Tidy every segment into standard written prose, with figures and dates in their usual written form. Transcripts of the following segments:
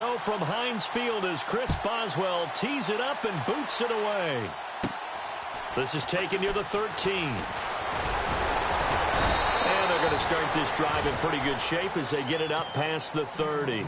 From Heinz Field as Chris Boswell tees it up and boots it away. This is taken near the 13. And they're going to start this drive in pretty good shape as they get it up past the 30.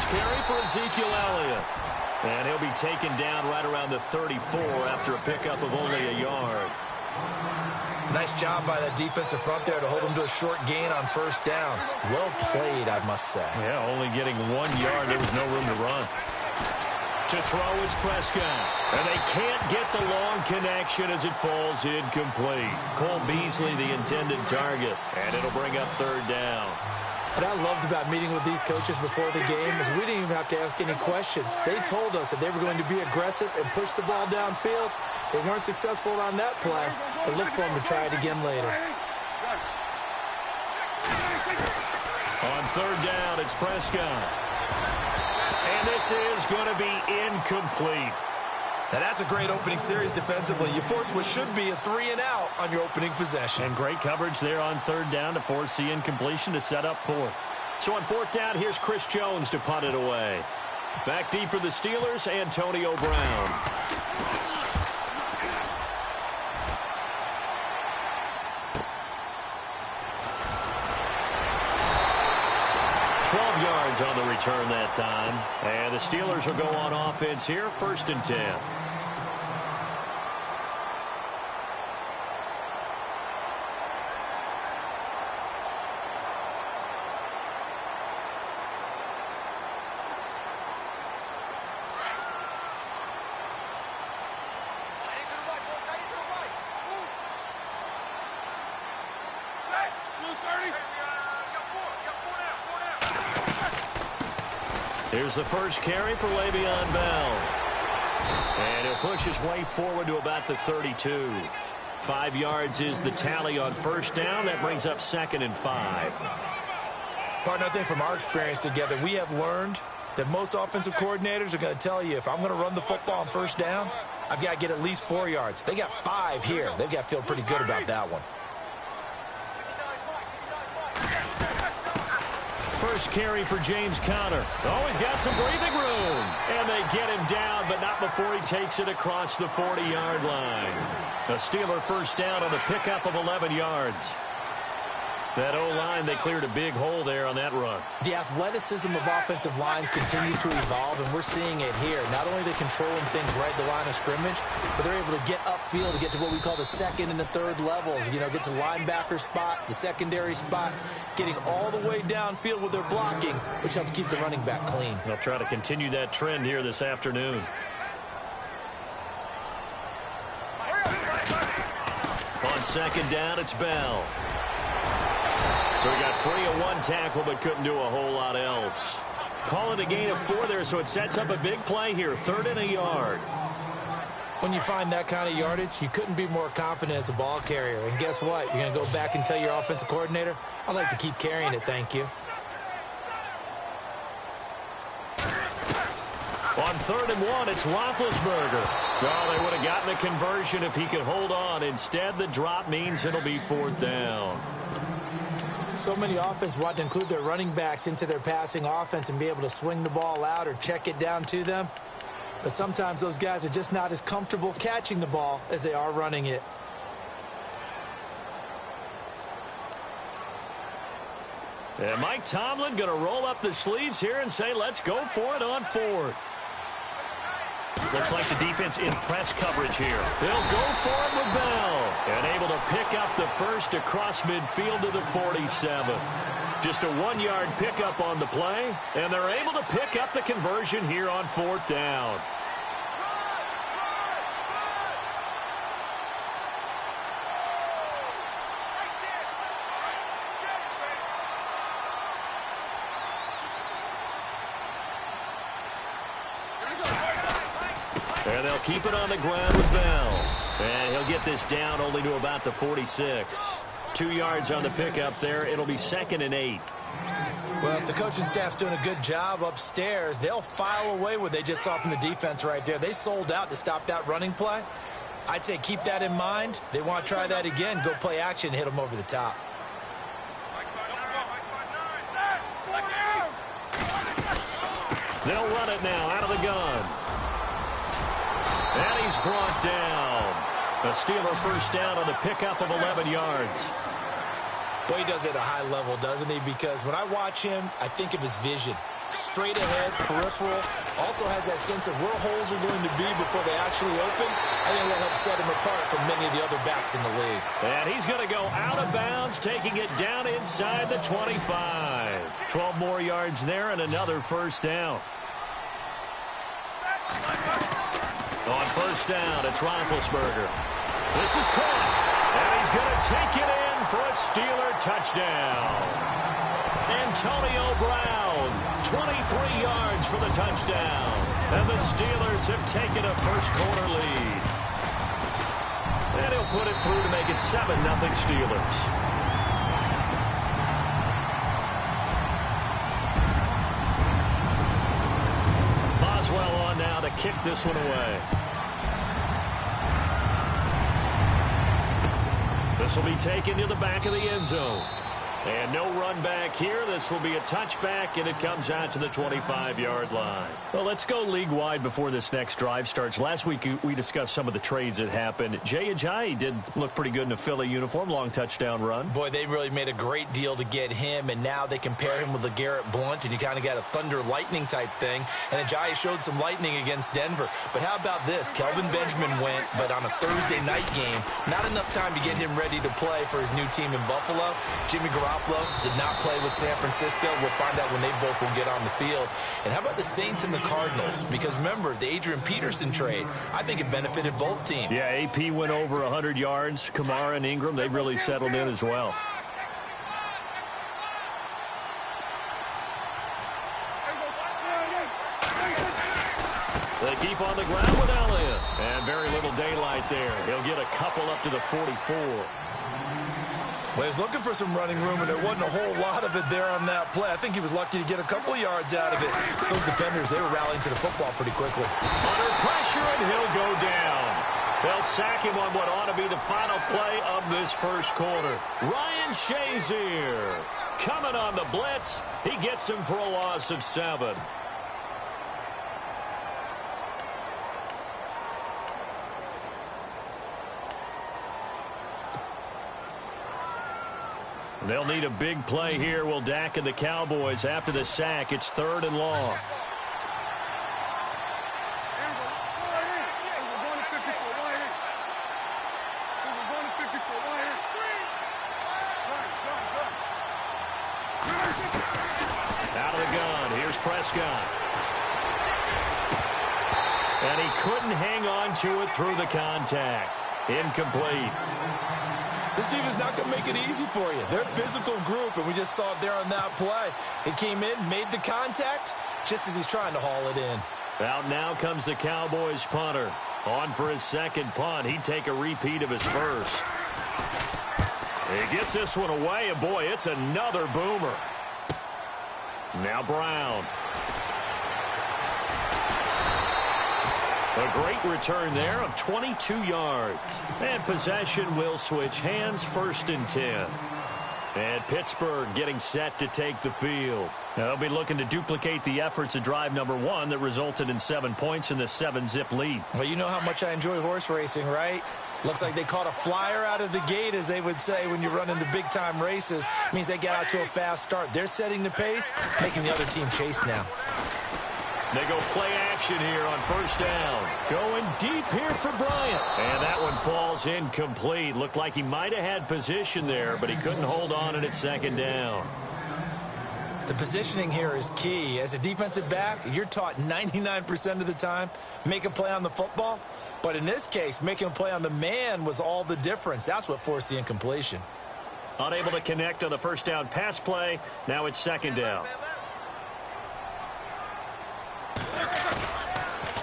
Carry for Ezekiel Elliott. And he'll be taken down right around the 34 after a pickup of only a yard. Nice job by that defensive front there to hold him to a short gain on first down. Well played, I must say. Yeah, only getting 1 yard. There was no room to run. To throw is Prescott. And they can't get the long connection as it falls incomplete. Cole Beasley, the intended target. And it'll bring up third down. What I loved about meeting with these coaches before the game is we didn't even have to ask any questions. They told us that they were going to be aggressive and push the ball downfield. They weren't successful on that play, but look for them to try it again later. On third down, it's Prescott. And this is going to be incomplete. Now that's a great opening series defensively. You force what should be a 3-and-out on your opening possession. And great coverage there on third down to force the incompletion to set up fourth. So on fourth down, here's Chris Jones to punt it away. Back deep for the Steelers, Antonio Brown. 12 yards on the return that time. And the Steelers will go on offense here, 1st and 10. Here's the first carry for Le'Veon Bell. And he'll push his way forward to about the 32. 5 yards is the tally on first down. That brings up 2nd and 5. Partner, I think from our experience together, we have learned that most offensive coordinators are going to tell you, if I'm going to run the football on first down, I've got to get at least 4 yards. They got 5 here. They've got to feel pretty good about that one. First carry for James Conner. Oh, he's got some breathing room. And they get him down, but not before he takes it across the 40-yard line. A Steeler first down on the pickup of 11 yards. That O-line, they cleared a big hole there on that run. The athleticism of offensive lines continues to evolve, and we're seeing it here. Not only are they controlling things right at the line of scrimmage, but they're able to get upfield to get to what we call the 2nd and the 3rd levels. You know, get to linebacker spot, the secondary spot, getting all the way downfield with their blocking, which helps keep the running back clean. They'll try to continue that trend here this afternoon. On second down, it's Bell. So he got free of 1 tackle, but couldn't do a whole lot else. Call it a gain of 4 there, so it sets up a big play here, 3rd and a yard. When you find that kind of yardage, you couldn't be more confident as a ball carrier. And guess what? You're going to go back and tell your offensive coordinator, I'd like to keep carrying it, thank you. On 3rd and 1, it's Roethlisberger. Oh, they would have gotten a conversion if he could hold on. Instead, the drop means it'll be 4th down. So many offense want to include their running backs into their passing offense and be able to swing the ball out or check it down to them. But sometimes those guys are just not as comfortable catching the ball as they are running it. And Mike Tomlin going to roll up the sleeves here and say, let's go for it on 4th. Looks like the defense in press coverage here. They'll go for it with Bell. And able to pick up the first across midfield to the 47. Just a 1-yard pickup on the play. And they're able to pick up the conversion here on 4th down. And they'll keep it on the ground with Bell. And he'll get this down only to about the 46. 2 yards on the pickup there. It'll be 2nd and 8. Well, if the coaching staff's doing a good job upstairs, they'll file away what they just saw from the defense right there. They sold out to stop that running play. I'd say keep that in mind. They want to try that again, go play action, hit them over the top. They'll run it now out of the gun. And he's brought down. A Steeler first down on the pickup of 11 yards. Well, he does it at a high level, doesn't he? Because when I watch him, I think of his vision. Straight ahead, peripheral. Also has that sense of where holes are going to be before they actually open. I think that'll help set him apart from many of the other backs in the league. And he's going to go out of bounds, taking it down inside the 25. 12 more yards there and another first down. On first down, it's Roethlisberger. This is caught, and he's going to take it in for a Steeler touchdown. Antonio Brown, 23 yards for the touchdown. And the Steelers have taken a first-quarter lead. And he'll put it through to make it 7-0 Steelers. Boswell on now to kick this one away. This will be taken to the back of the end zone. And no run back here. This will be a touchback, and it comes out to the 25-yard line. Well, let's go league-wide before this next drive starts. Last week, we discussed some of the trades that happened. Jay Ajayi did look pretty good in a Philly uniform, long touchdown run. Boy, they really made a great deal to get him, and now they compare him with LeGarrette Blount, and you kind of got a thunder-lightning type thing. And Ajayi showed some lightning against Denver. But how about this? Kelvin Benjamin went, but on a Thursday night game, not enough time to get him ready to play for his new team in Buffalo. Jimmy Garoppolo did not play with San Francisco. We'll find out when they both will get on the field. And how about the Saints and the Cardinals? Because remember, the Adrian Peterson trade, I think it benefited both teams. Yeah, AP went over 100 yards. Kamara and Ingram, they've really settled in as well. They keep on the ground with Elliott. And very little daylight there. He'll get a couple up to the 44. Well, he was looking for some running room, and there wasn't a whole lot of it there on that play. I think he was lucky to get a couple yards out of it. So those defenders, they were rallying to the football pretty quickly. Under pressure, and he'll go down. They'll sack him on what ought to be the final play of this first quarter. Ryan Shazier coming on the blitz. He gets him for a loss of 7. They'll need a big play here. Will Dak and the Cowboys after the sack. It's 3rd and long. Out of the gun. Here's Prescott. And he couldn't hang on to it through the contact. Incomplete. This team is not going to make it easy for you. They're a physical group, and we just saw it there on that play. He came in, made the contact, just as he's trying to haul it in. Out now comes the Cowboys punter. On for his second punt. He'd take a repeat of his first. He gets this one away, and boy, it's another boomer. Now Brown. A great return there of 22 yards. And possession will switch hands, 1st and 10. And Pittsburgh getting set to take the field. Now they'll be looking to duplicate the efforts of drive number 1 that resulted in 7 points in the 7-zip lead. Well, you know how much I enjoy horse racing, right? Looks like they caught a flyer out of the gate, as they would say when you're running the big-time races. It means they get out to a fast start. They're setting the pace, making the other team chase now. They go play action here on 1st down. Going deep here for Bryant. And that one falls incomplete. Looked like he might have had position there, but he couldn't hold on and it's 2nd down. The positioning here is key. As a defensive back, you're taught 99% of the time, make a play on the football. But in this case, making a play on the man was all the difference. That's what forced the incompletion. Unable to connect on the 1st down pass play. Now it's 2nd down.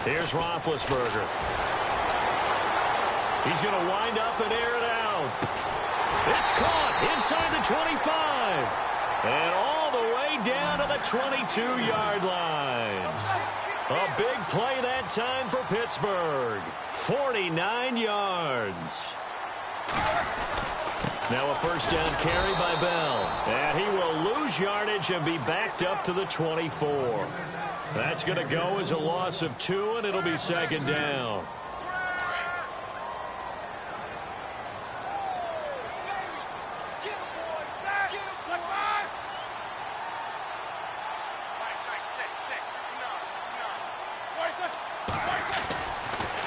Here's Roethlisberger. He's going to wind up and air it out. It's caught inside the 25. And all the down to the 22-yard line. A big play that time for Pittsburgh. 49 yards. Now a first down carry by Bell. And he will lose yardage and be backed up to the 24. That's going to go as a loss of 2, and it'll be second down.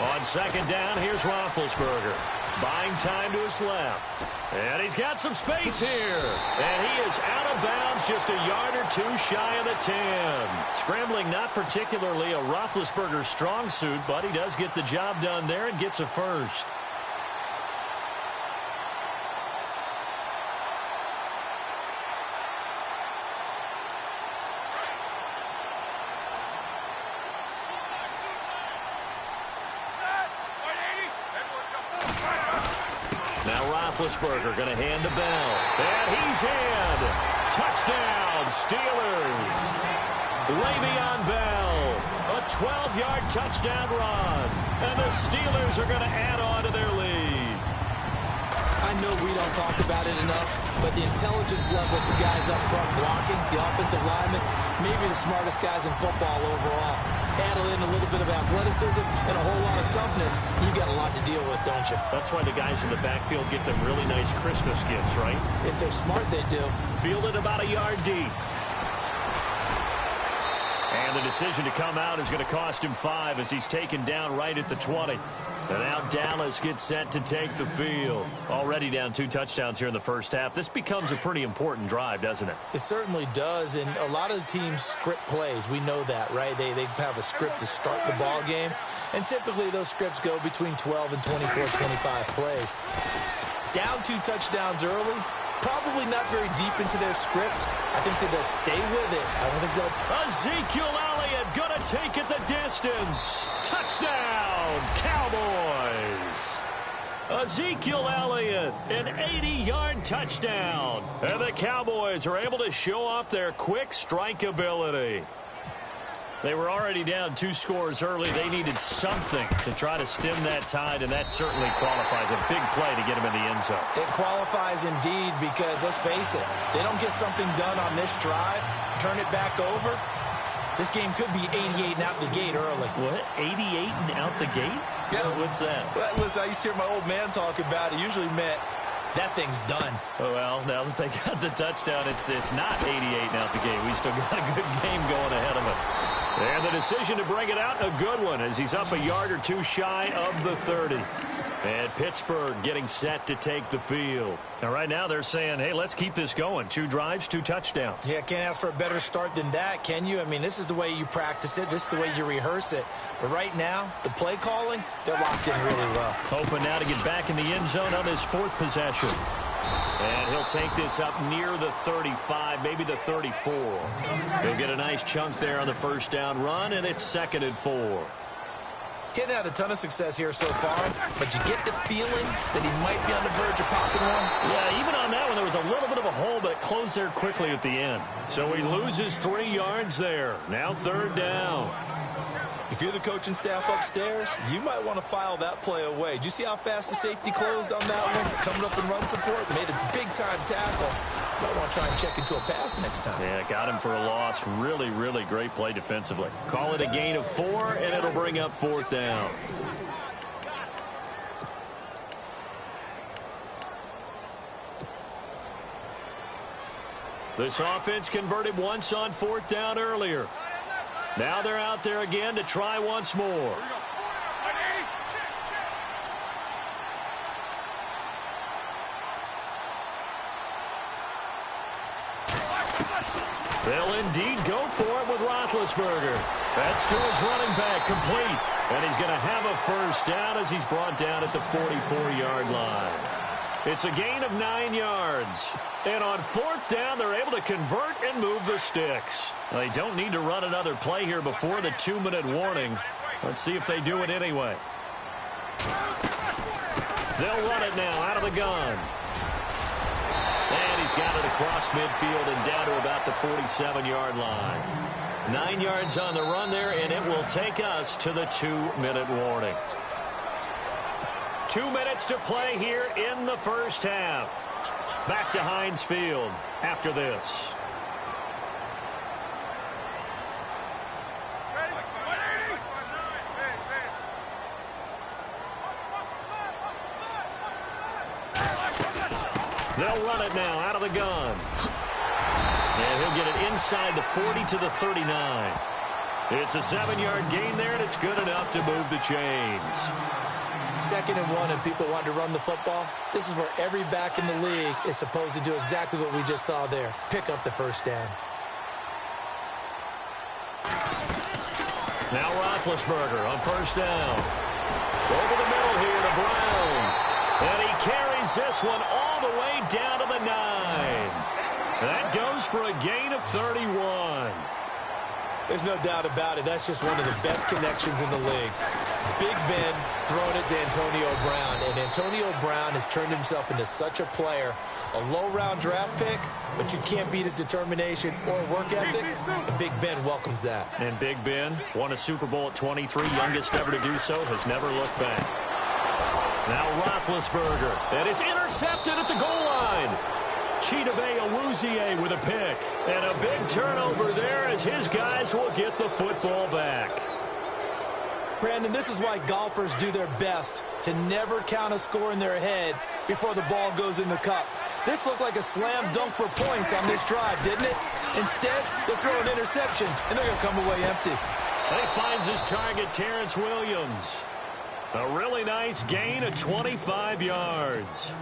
On second down, here's Roethlisberger. Buying time to his left. And he's got some space here. And he is out of bounds, just a yard or 2 shy of the 10. Scrambling not particularly a Roethlisberger strong suit, but he does get the job done there and gets a first. Now Roethlisberger going to hand to Bell. And he's in. Touchdown, Steelers. Le'Veon Bell. A 12-yard touchdown run. And the Steelers are going to add on to their lead. I know we don't talk about it enough, but the intelligence level of the guys up front blocking, the offensive linemen, maybe the smartest guys in football overall. Add in a little bit of athleticism and a whole lot of toughness, you got a lot to deal with, don't you? That's why the guys in the backfield get them really nice Christmas gifts, right? If they're smart, they do. Fielded about a yard deep. And the decision to come out is going to cost him 5 as he's taken down right at the 20. And now Dallas gets set to take the field. Already down 2 touchdowns here in the first half. This becomes a pretty important drive, doesn't it? It certainly does, and a lot of the teams script plays. We know that, right? They have a script to start the ball game, and typically those scripts go between 12 and 24, 25 plays. Down 2 touchdowns early, probably not very deep into their script. I think that they'll stay with it. I don't think they'll... Ezekiel Elliott gonna take it the distance. Touchdown, Cowboys. Ezekiel Elliott, an 80-yard touchdown. And the Cowboys are able to show off their quick strike ability. They were already down 2 scores early. They needed something to try to stem that tide, and that certainly qualifies. A big play to get him in the end zone. It qualifies indeed because, let's face it, they don't get something done on this drive, turn it back over, this game could be 88 and out the gate early. What? 88 and out the gate? Yeah. What's that? Well, listen, I used to hear my old man talk about it. Usually meant that thing's done. Oh, well, now that they got the touchdown, it's not 88 and out the gate. We still got a good game going ahead of us. And the decision to bring it out, a good one, as he's up a yard or 2 shy of the 30. And Pittsburgh getting set to take the field. Now, right now, they're saying, hey, let's keep this going. 2 drives, 2 touchdowns. Yeah, can't ask for a better start than that, can you? I mean, this is the way you practice it. This is the way you rehearse it. But right now, the play calling, they're locked in really well. Hoping now to get back in the end zone on his 4th possession. And he'll take this up near the 35, maybe the 34. He'll get a nice chunk there on the first down run, and it's 2nd and 4. Getting had a ton of success here so far, but you get the feeling that he might be on the verge of popping one. Yeah, even on that one, there was a little bit of a hole, but it closed there quickly at the end. So he loses 3 yards there. Now 3rd down. If you're the coaching staff upstairs, you might want to file that play away. Did you see how fast the safety closed on that one? Coming up in run support, made a big-time tackle. Might want to try and check into a pass next time. Yeah, got him for a loss. Really, really great play defensively. Call it a gain of 4, and it'll bring up 4th down. This offense converted once on 4th down earlier. Now they're out there again to try once more. They'll indeed go for it with Roethlisberger. That's to his running back, complete. And he's going to have a first down as he's brought down at the 44-yard line. It's a gain of 9 yards. And on 4th down, they're able to convert and move the sticks. They don't need to run another play here before the 2-minute warning. Let's see if they do it anyway. They'll run it now out of the gun. And he's got it across midfield and down to about the 47-yard line. 9 yards on the run there, and it will take us to the 2-minute warning. 2 minutes to play here in the first half. Back to Heinz Field after this. They'll run it now out of the gun. And he'll get it inside the 40 to the 39. It's a 7-yard gain there, and it's good enough to move the chains. 2nd and 1, and people want to run the football. This is where every back in the league is supposed to do exactly what we just saw there. Pick up the first down. Now Roethlisberger on first down. Over the middle here to Brown. And he carries this one all the way down to the 9. That goes for a gain of 31. There's no doubt about it. That's just one of the best connections in the league. Big Ben throwing it to Antonio Brown. And Antonio Brown has turned himself into such a player. A low-round draft pick, but you can't beat his determination or work ethic. And Big Ben welcomes that. And Big Ben won a Super Bowl at 23, youngest ever to do so, has never looked back. Now Roethlisberger, and it's intercepted at the goal line. Chidobe Awuzie with a pick. And a big turnover there as his guys will get the football back. Brandon, this is why golfers do their best to never count a score in their head before the ball goes in the cup. This looked like a slam dunk for points on this drive, didn't it? Instead, they throw an interception, and they're going to come away empty. He finds his target, Terrence Williams. A really nice gain of 25 yards.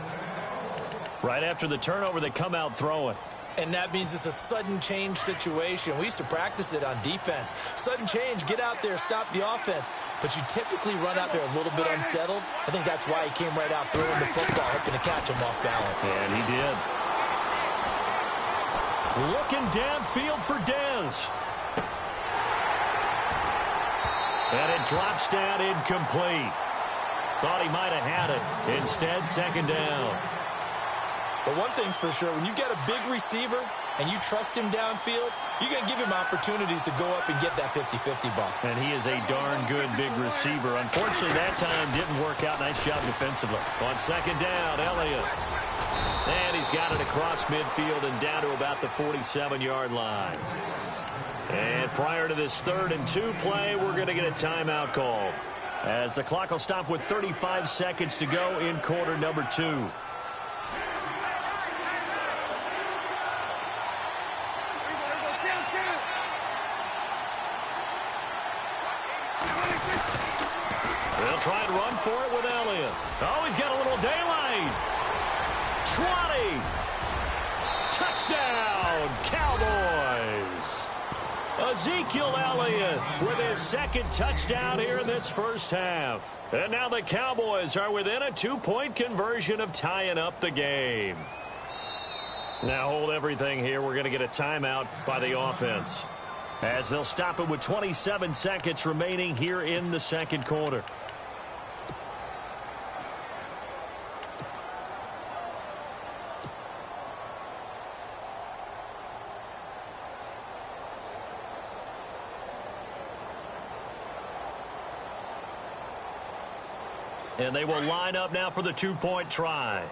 Right after the turnover, they come out throwing. And that means it's a sudden change situation. We used to practice it on defense. Sudden change, get out there, stop the offense. But you typically run out there a little bit unsettled. I think that's why he came right out throwing the football, hoping to catch him off balance. And he did. Looking downfield for Dez. And it drops down incomplete. Thought he might have had it. Instead, 2nd down. But one thing's for sure, when you get a big receiver and you trust him downfield, you're going to give him opportunities to go up and get that 50-50 ball. And he is a darn good big receiver. Unfortunately, that time didn't work out. Nice job defensively. On 2nd down, Elliott. And he's got it across midfield and down to about the 47-yard line. And prior to this 3rd and 2 play, we're going to get a timeout call, as the clock will stop with 35 seconds to go in quarter number 2. They'll try and run for it with Elliott. Oh, he's got a little daylight. 20. Touchdown, Cowboys. Ezekiel Elliott with his 2nd touchdown here in this first half. And now the Cowboys are within a 2-point conversion of tying up the game. Now hold everything here. We're going to get a timeout by the offense, as they'll stop it with 27 seconds remaining here in the 2nd quarter. And they will line up now for the 2-point try.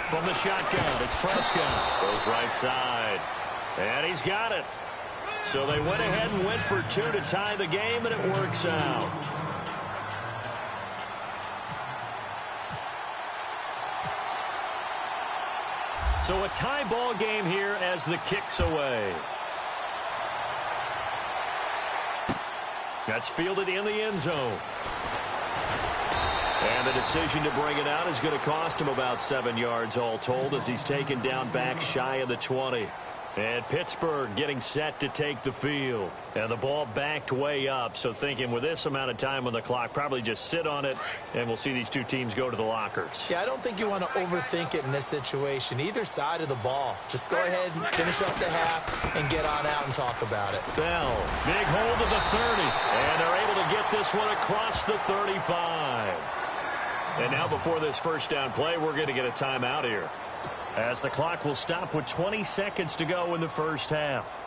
From the shotgun, it's Prescott. Goes right side. And he's got it. So they went ahead and went for 2 to tie the game, and it works out. So a tie ball game here as the kick's away. That's fielded in the end zone. And the decision to bring it out is going to cost him about 7 yards all told, as he's taken down back shy of the 20. And Pittsburgh getting set to take the field. And the ball backed way up, so thinking with this amount of time on the clock, probably just sit on it, and we'll see these two teams go to the lockers. Yeah, I don't think you want to overthink it in this situation. Either side of the ball. Just go ahead and finish up the half and get on out and talk about it. Bell, big hold of the 30, and they're able to get this one across the 35. And now before this first down play, we're going to get a timeout here, as the clock will stop with 20 seconds to go in the first half.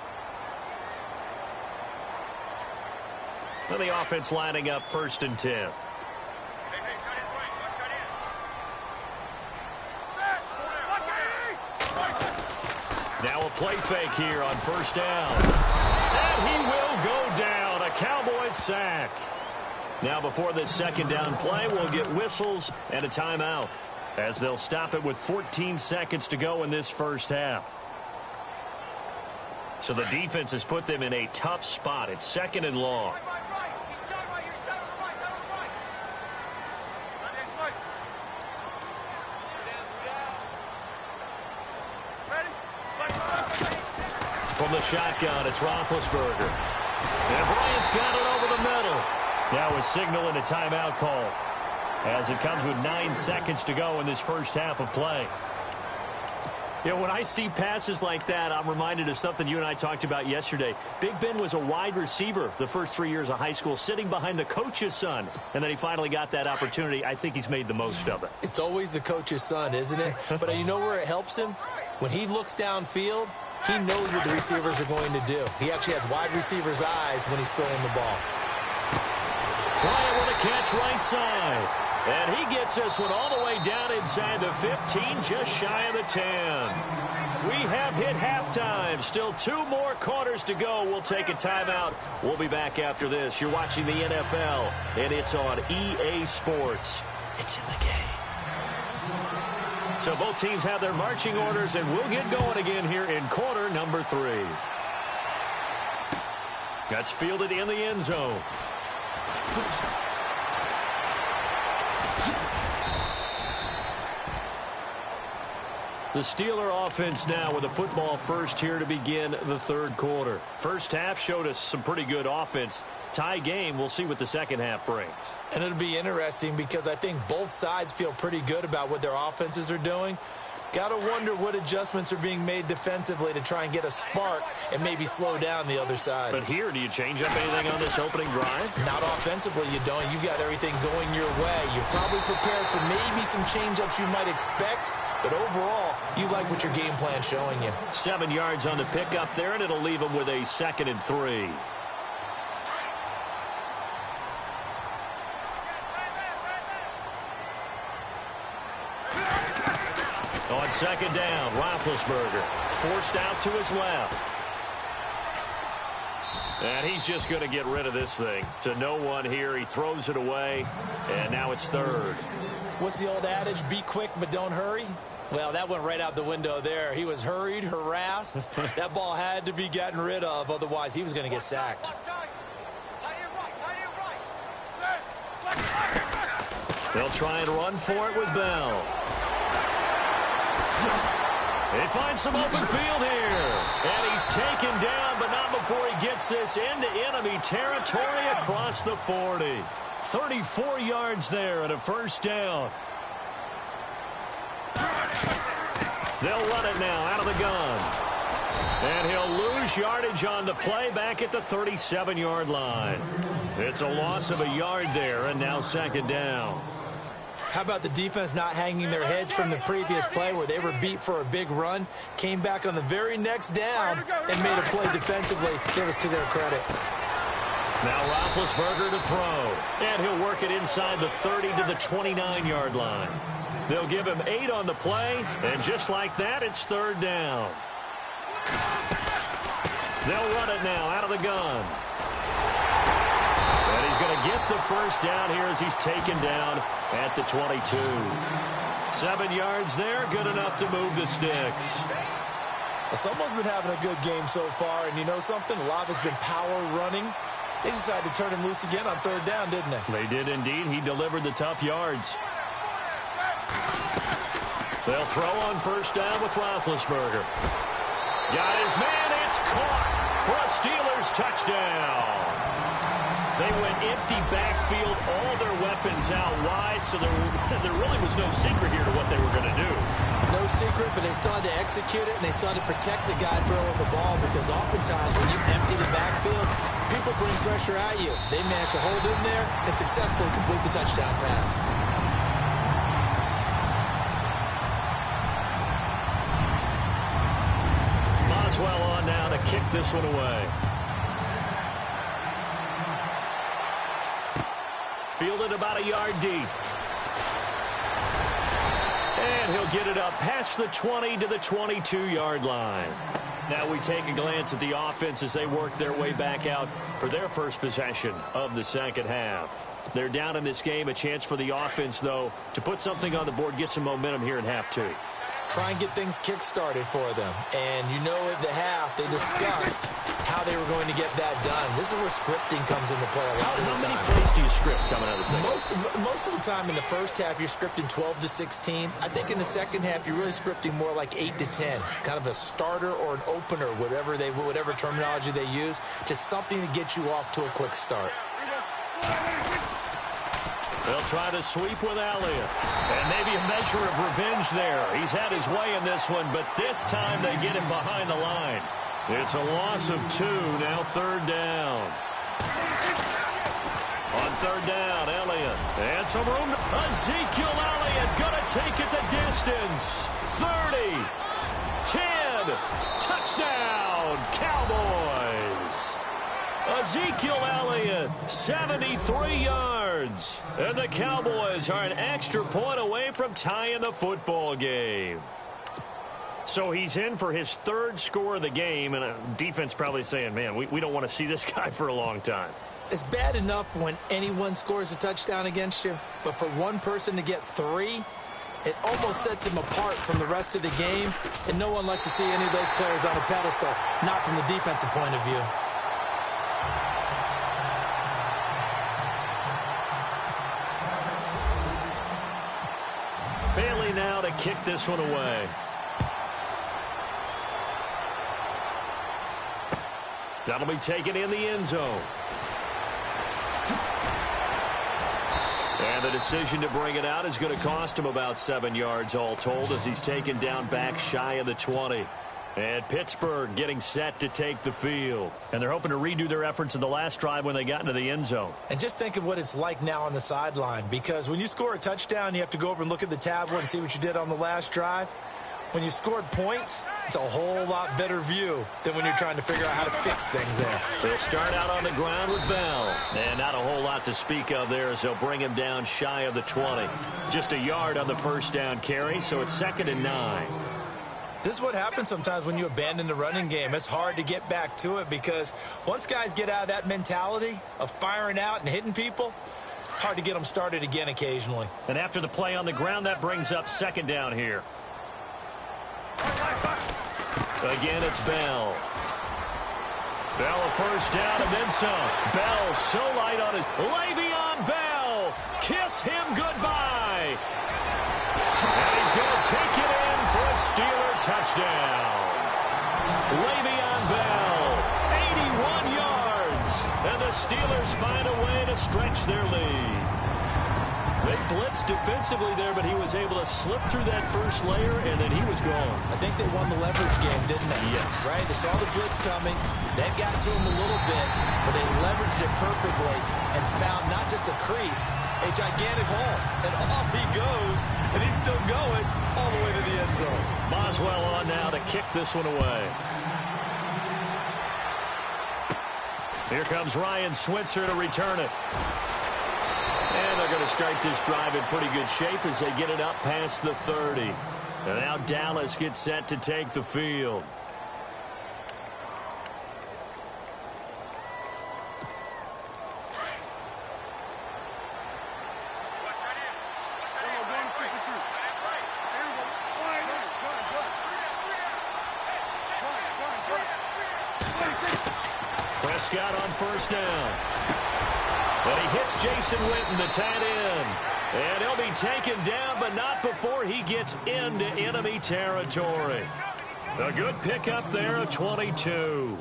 And the offense lining up 1st and 10. Now a play fake here on 1st down. And he will go down. A Cowboys sack. Now before this 2nd down play, we'll get whistles and a timeout, as they'll stop it with 14 seconds to go in this first half. So the defense has put them in a tough spot. It's 2nd and long. From the shotgun, it's Roethlisberger. And Bryant's got it over the middle. Now a signal and a timeout call, as it comes with 9 seconds to go in this first half of play. You know, when I see passes like that, I'm reminded of something you and I talked about yesterday. Big Ben was a wide receiver the first 3 years of high school, sitting behind the coach's son. And then he finally got that opportunity. I think he's made the most of it. It's always the coach's son, isn't it? But you know where it helps him? When he looks downfield, he knows what the receivers are going to do. He actually has wide receivers' eyes when he's throwing the ball. Bryant with a catch right side. And he gets this one all the way down inside the 15, just shy of the 10. We have hit halftime. Still 2 more quarters to go. We'll take a timeout. We'll be back after this. You're watching the NFL, and it's on EA Sports. It's in the game. So both teams have their marching orders, and we'll get going again here in quarter number 3. That's fielded in the end zone. The Steeler offense now with a football first here to begin the 3rd quarter. First half showed us some pretty good offense. Tie game, we'll see what the second half brings. And it'll be interesting because I think both sides feel pretty good about what their offenses are doing. Got to wonder what adjustments are being made defensively to try and get a spark and maybe slow down the other side. But here, do you change up anything on this opening drive? Not offensively, you don't. You've got everything going your way. You've probably prepared for maybe some change-ups you might expect, but overall, you like what your game plan's showing you. 7 yards on the pickup there, and it'll leave them with a 2nd and 3. On 2nd down, Roethlisberger forced out to his left. And he's just going to get rid of this thing. To no one here. He throws it away, and now it's 3rd. What's the old adage? Be quick, but don't hurry? Well, that went right out the window there. He was hurried, harassed. That ball had to be gotten rid of. Otherwise, he was going to get sacked. They'll try and run for it with Bell. They find some open field here. And he's taken down, but not before he gets this into enemy territory across the 40. 34 yards there and a 1st down. They'll run it now out of the gun. And he'll lose yardage on the play back at the 37-yard line. It's a loss of a yard there, and now 2nd down. How about the defense not hanging their heads from the previous play where they were beat for a big run, came back on the very next down and made a play defensively. It was to their credit. Now Roethlisberger to throw, and he'll work it inside the 30 to the 29-yard line. They'll give him 8 on the play, and just like that, it's 3rd down. They'll run it now out of the gun. And he's going to get the 1st down here as he's taken down at the 22. 7 yards there, good enough to move the sticks. Well, someone's been having a good game so far, and you know something? A lot has been power running. They decided to turn him loose again on 3rd down, didn't they? They did indeed. He delivered the tough yards. They'll throw on 1st down with Roethlisberger. Got his man. It's caught for a Steelers touchdown. They went empty backfield, all their weapons out wide, so there really was no secret here to what they were going to do. No secret, but they still had to execute it, and they still had to protect the guy throwing the ball, because oftentimes when you empty the backfield, people bring pressure at you. They managed to hold in there and successfully complete the touchdown pass. Boswell on now to kick this one away. Fielded about a yard deep. And he'll get it up past the 20 to the 22-yard line. Now we take a glance at the offense as they work their way back out for their first possession of the second half. They're down in this game. A chance for the offense, though, to put something on the board, get some momentum here in half two. Try and get things kick-started for them. And you know at the half, they discussed how they were going to get that done. This is where scripting comes into play a lot of the time. How many plays do you script coming out of the second? Most of the time in the first half, you're scripting 12 to 16. I think in the second half, you're really scripting more like 8 to 10. Kind of a starter or an opener, whatever terminology they use. Just something to get you off to a quick start. They'll try to sweep with Elliott. And maybe a measure of revenge there. He's had his way in this one, but this time they get him behind the line. It's a loss of 2, now third down. On third down, Elliott. And some room. Ezekiel Elliott gonna take it the distance. 30, 10, touchdown, Cowboys. Ezekiel Elliott, 73 yards. And the Cowboys are an extra point away from tying the football game. So he's in for his third score of the game, and defense probably saying, man, we don't want to see this guy for a long time. It's bad enough when anyone scores a touchdown against you, but for one person to get 3, it almost sets him apart from the rest of the game, and no one likes to see any of those players on a pedestal, not from the defensive point of view. Bailey now to kick this one away. That'll be taken in the end zone. And the decision to bring it out is going to cost him about 7 yards all told as he's taken down back shy of the 20. And Pittsburgh getting set to take the field. And they're hoping to redo their efforts in the last drive when they got into the end zone. And just think of what it's like now on the sideline, because when you score a touchdown, you have to go over and look at the tablet and see what you did on the last drive. When you scored points, it's a whole lot better view than when you're trying to figure out how to fix things there. They'll start out on the ground with Bell. And not a whole lot to speak of there as they'll bring him down shy of the 20. Just a yard on the first down carry, so it's 2nd and 9. This is what happens sometimes when you abandon the running game. It's hard to get back to it because once guys get out of that mentality of firing out and hitting people, hard to get them started again occasionally. And after the play on the ground, that brings up 2nd down here. Again, it's Bell. Bell a first down and then some. Bell so light on his... Le'Veon Bell! Kiss him goodbye! And he's going to take it in for a Steeler touchdown. Le'Veon Bell, 81 yards. And the Steelers find a way to stretch their lead. They blitzed defensively there, but he was able to slip through that first layer, and then he was gone. I think they won the leverage game, didn't they? Yes. Right? They saw the blitz coming. That got to him a little bit, but they leveraged it perfectly and found not just a crease, a gigantic hole. And off he goes, and he's still going all the way to the end zone. Boswell on now to kick this one away. Here comes Ryan Switzer to return it. And they're going to start this drive in pretty good shape as they get it up past the 30. And now Dallas gets set to take the field. Prescott on first down. But he hits Jason Witten, the tight end. And he'll be taken down, but not before he gets into enemy territory. A good pickup there, a 22.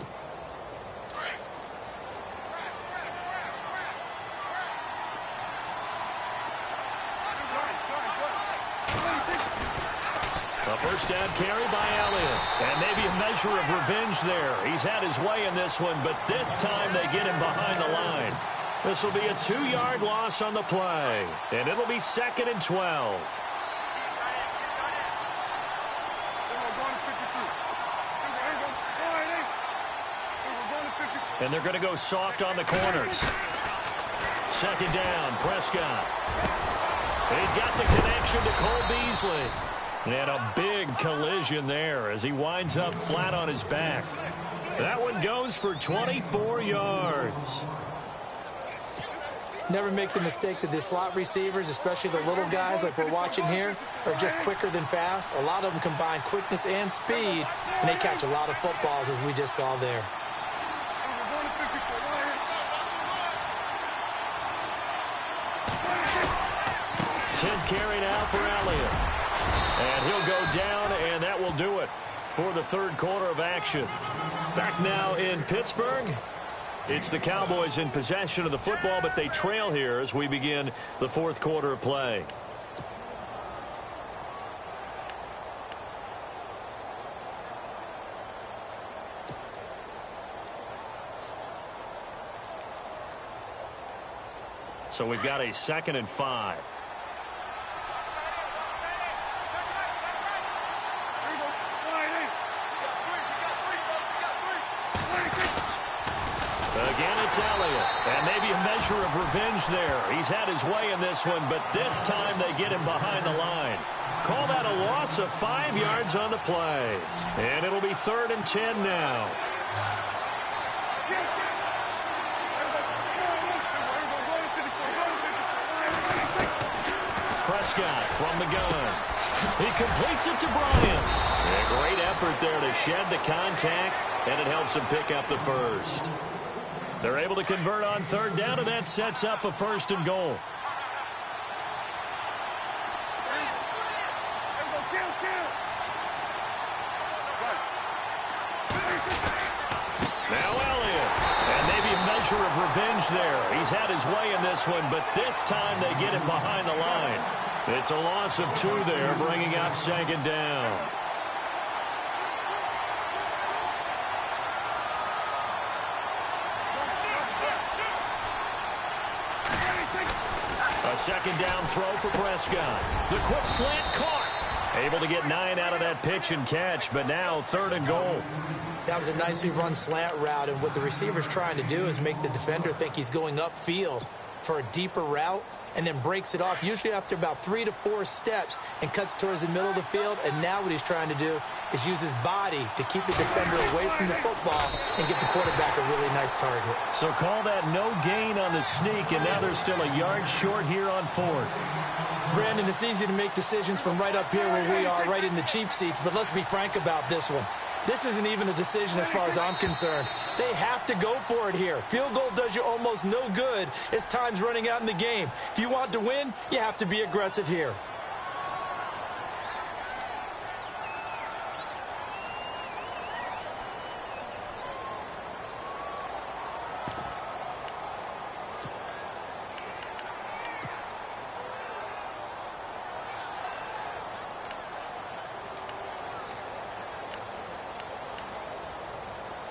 A first down carry by Elliott. And maybe a measure of revenge there. He's had his way in this one, but this time they get him behind the line. This will be a 2-yard loss on the play. And it'll be 2nd and 12. And they're going to go soft on the corners. 2nd down, Prescott. He's got the connection to Cole Beasley. And a big collision there as he winds up flat on his back. That one goes for 24 yards. Never make the mistake that the slot receivers, especially the little guys like we're watching here, are just quicker than fast. A lot of them combine quickness and speed, and they catch a lot of footballs, as we just saw there. Carry now for Elliott. And he'll go down, and that will do it for the 3rd quarter of action. Back now in Pittsburgh. It's the Cowboys in possession of the football, but they trail here as we begin the 4th quarter of play. So we've got a 2nd and 5. Again, it's Elliott. And maybe a measure of revenge there. He's had his way in this one, but this time they get him behind the line. Call that a loss of 5 yards on the play. And it'll be 3rd and 10 now. Prescott from the gun. He completes it to Bryant. A great effort there to shed the contact, and it helps him pick up the first. They're able to convert on 3rd down, and that sets up a 1st and goal. Now Elliott. And maybe a measure of revenge there. He's had his way in this one, but this time they get him behind the line. It's a loss of 2 there, bringing up 2nd down. A 2nd down throw for Prescott. The quick slant caught. Able to get 9 out of that pitch and catch, but now 3rd and goal. That was a nicely run slant route, and what the receiver's trying to do is make the defender think he's going upfield for a deeper route, and then breaks it off, usually after about 3 to 4 steps, and cuts towards the middle of the field. And now what he's trying to do is use his body to keep the defender away from the football and get the quarterback a really nice target. So call that no gain on the sneak, and now they're still a yard short here on 4th. Brandon, it's easy to make decisions from right up here where we are, right in the cheap seats, but let's be frank about this one. This isn't even a decision as far as I'm concerned. They have to go for it here. Field goal does you almost no good as time's running out in the game. If you want to win, you have to be aggressive here.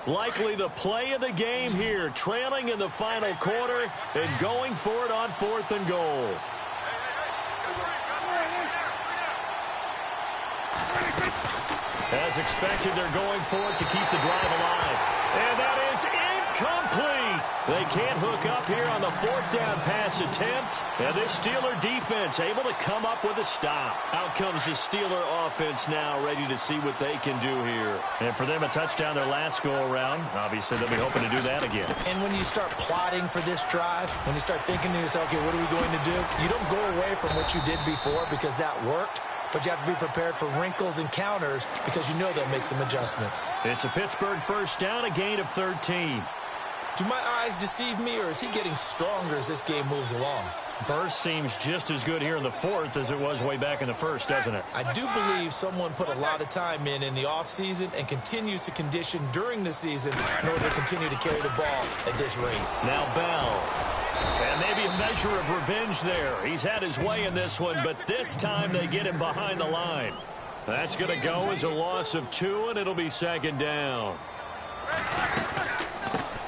Likely the play of the game here, trailing in the final quarter and going for it on 4th and goal. As expected, they're going for it to keep the drive alive. And that is incomplete. They can't hook up here on the 4th down pass attempt. And this Steeler defense able to come up with a stop. Out comes the Steeler offense now, ready to see what they can do here. And for them, a touchdown their last go-around. Obviously, they'll be hoping to do that again. And when you start plotting for this drive, when you start thinking to yourself, okay, what are we going to do? You don't go away from what you did before because that worked. But you have to be prepared for wrinkles and counters because you know they'll make some adjustments. It's a Pittsburgh first down, a gain of 13. Do my eyes deceive me, or is he getting stronger as this game moves along? Burst seems just as good here in the fourth as it was way back in the first, doesn't it? I do believe someone put a lot of time in the offseason and continues to condition during the season in order to continue to carry the ball at this rate. Now Bell. And maybe a measure of revenge there. He's had his way in this one, but this time they get him behind the line. That's going to go as a loss of 2, and it'll be second down.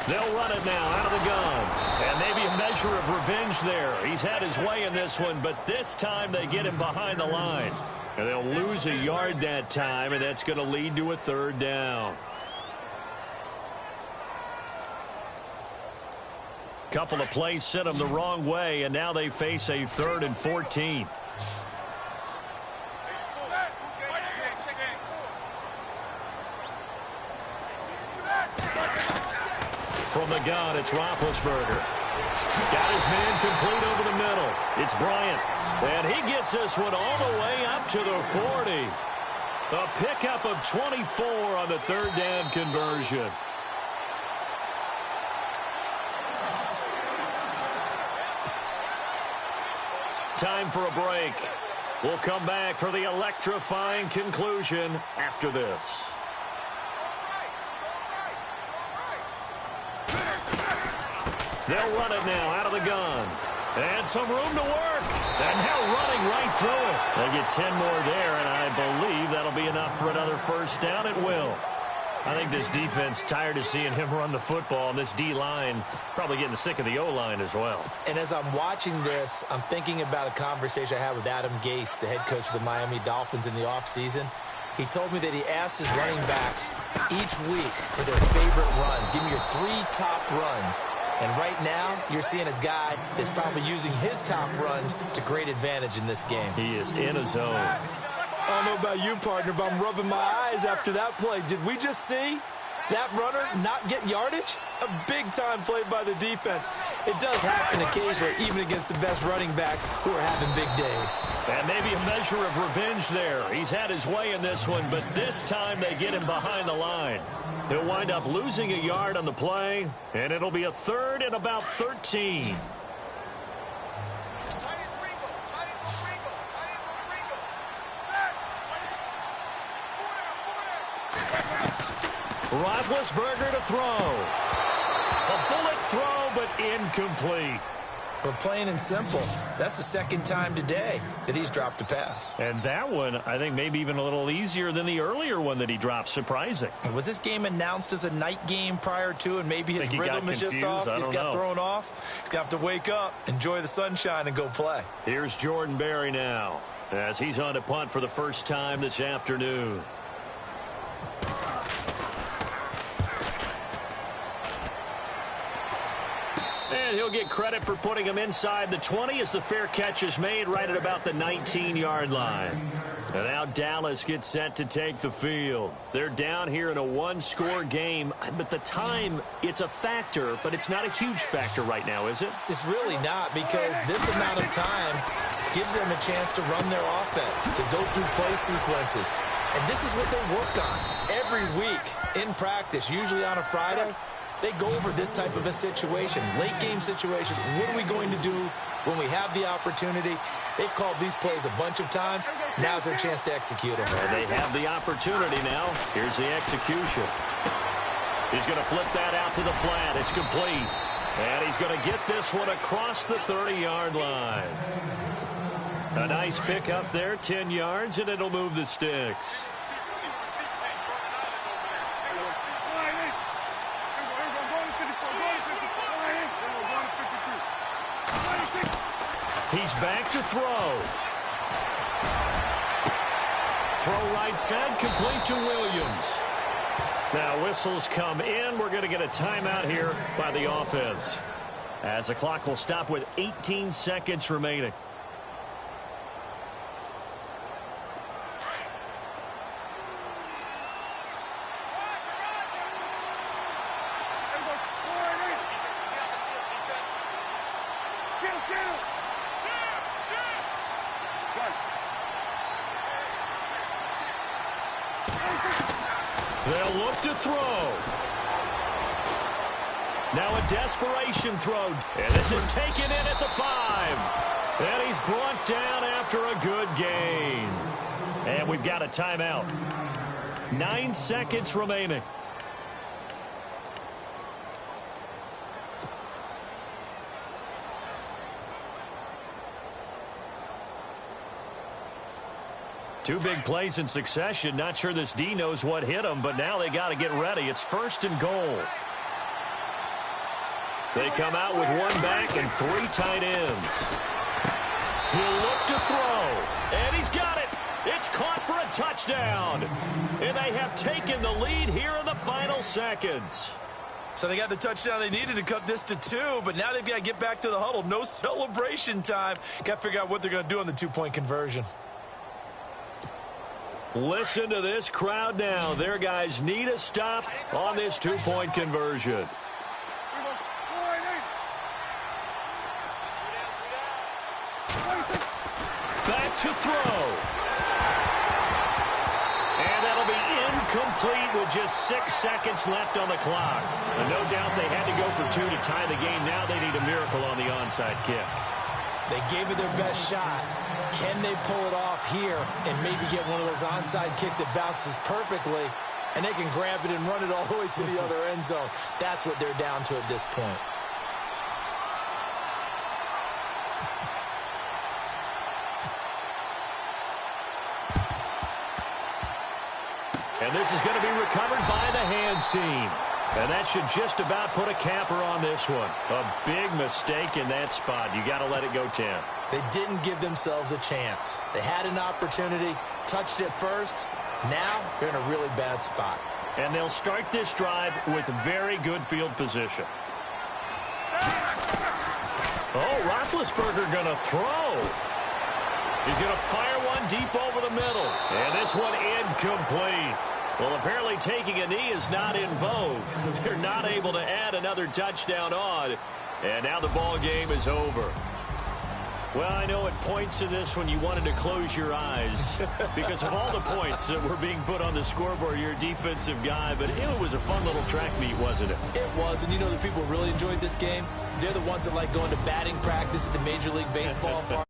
They'll run it now out of the gun. And maybe a measure of revenge there. He's had his way in this one, but this time they get him behind the line. And they'll lose a yard that time, and that's going to lead to a third down. Couple of plays sent them the wrong way, and now they face a 3rd and 14. From the gun, it's Roethlisberger. Got his man complete over the middle. It's Bryant. And he gets this one all the way up to the 40. A pickup of 24 on the third down conversion. Time for a break. We'll come back for the electrifying conclusion after this. They'll run it now out of the gun. And some room to work. And now running right through it. They get 10 more there, and I believe that'll be enough for another first down. It will. I think this defense tired of seeing him run the football, and this D-line probably getting sick of the O-line as well. And as I'm watching this, I'm thinking about a conversation I had with Adam Gase, the head coach of the Miami Dolphins, in the offseason. He told me that he asked his running backs each week for their favorite runs. Give me your 3 top runs. And right now, you're seeing a guy that's probably using his top runs to great advantage in this game. He is in a zone. I don't know about you, partner, but I'm rubbing my eyes after that play. Did we just see that runner not get yardage? A big-time play by the defense. It does happen occasionally, even against the best running backs who are having big days. And maybe a measure of revenge there. He's had his way in this one, but this time they get him behind the line. He'll wind up losing a yard on the play, and it'll be a 3rd and about 13. Roethlisberger to throw. A bullet throw, but incomplete. But plain and simple, that's the second time today that he's dropped a pass. And that one, I think, maybe even a little easier than the earlier one that he dropped. Surprising. Was this game announced as a night game prior to, and maybe his rhythm is just off? He's got thrown off. He's got to wake up, enjoy the sunshine, and go play. Here's Jordan Berry now, as he's on to punt for the first time this afternoon. And he'll get credit for putting him inside the 20 as the fair catch is made right at about the 19-yard line. And now Dallas gets set to take the field. They're down here in a 1-score game, but the time, it's a factor, but it's not a huge factor right now, is it? It's really not, because this amount of time gives them a chance to run their offense, to go through play sequences. And this is what they work on every week in practice, usually on a Friday. They go over this type of a situation, late game situation. What are we going to do when we have the opportunity? They've called these plays a bunch of times. Now's their chance to execute them. And they have the opportunity now. Here's the execution. He's going to flip that out to the flat. It's complete. And he's going to get this one across the 30-yard line. A nice pick up there, 10 yards, and it'll move the sticks. He's back to throw. Throw right side, complete to Williams. Now whistles come in. We're going to get a timeout here by the offense, as the clock will stop with 18 seconds remaining. They'll look to throw. Now a desperation throw. And this is taken in at the 5. And he's brought down after a good gain. And we've got a timeout. 9 seconds remaining. Two big plays in succession. Not sure this D knows what hit him, but now they got to get ready. It's 1st and goal. They come out with 1 back and 3 tight ends. He'll look to throw, and he's got it. It's caught for a touchdown. And they have taken the lead here in the final seconds. So they got the touchdown they needed to cut this to 2, but now they've got to get back to the huddle. No celebration time. Got to figure out what they're going to do on the 2-point conversion. Listen to this crowd now. Their guys need a stop on this 2-point conversion. Back to throw. And that'll be incomplete with just 6 seconds left on the clock. And no doubt they had to go for 2 to tie the game. Now they need a miracle on the onside kick. They gave it their best shot. Can they pull it off here and maybe get one of those onside kicks that bounces perfectly, and they can grab it and run it all the way to the other end zone? That's what they're down to at this point. And this is going to be recovered by the hands team. And that should just about put a capper on this one. A big mistake in that spot. You got to let it go 10. They didn't give themselves a chance. They had an opportunity, touched it first. Now they're in a really bad spot. And they'll start this drive with very good field position. Oh, Roethlisberger going to throw. He's going to fire one deep over the middle. And this one incomplete. Well, apparently taking a knee is not in vogue. They're not able to add another touchdown on. And now the ball game is over. Well, I know at points in this one you wanted to close your eyes because of all the points that were being put on the scoreboard. You're a defensive guy, but it was a fun little track meet, wasn't it? It was, and you know the people really enjoyed this game? They're the ones that like going to batting practice at the Major League Baseball park.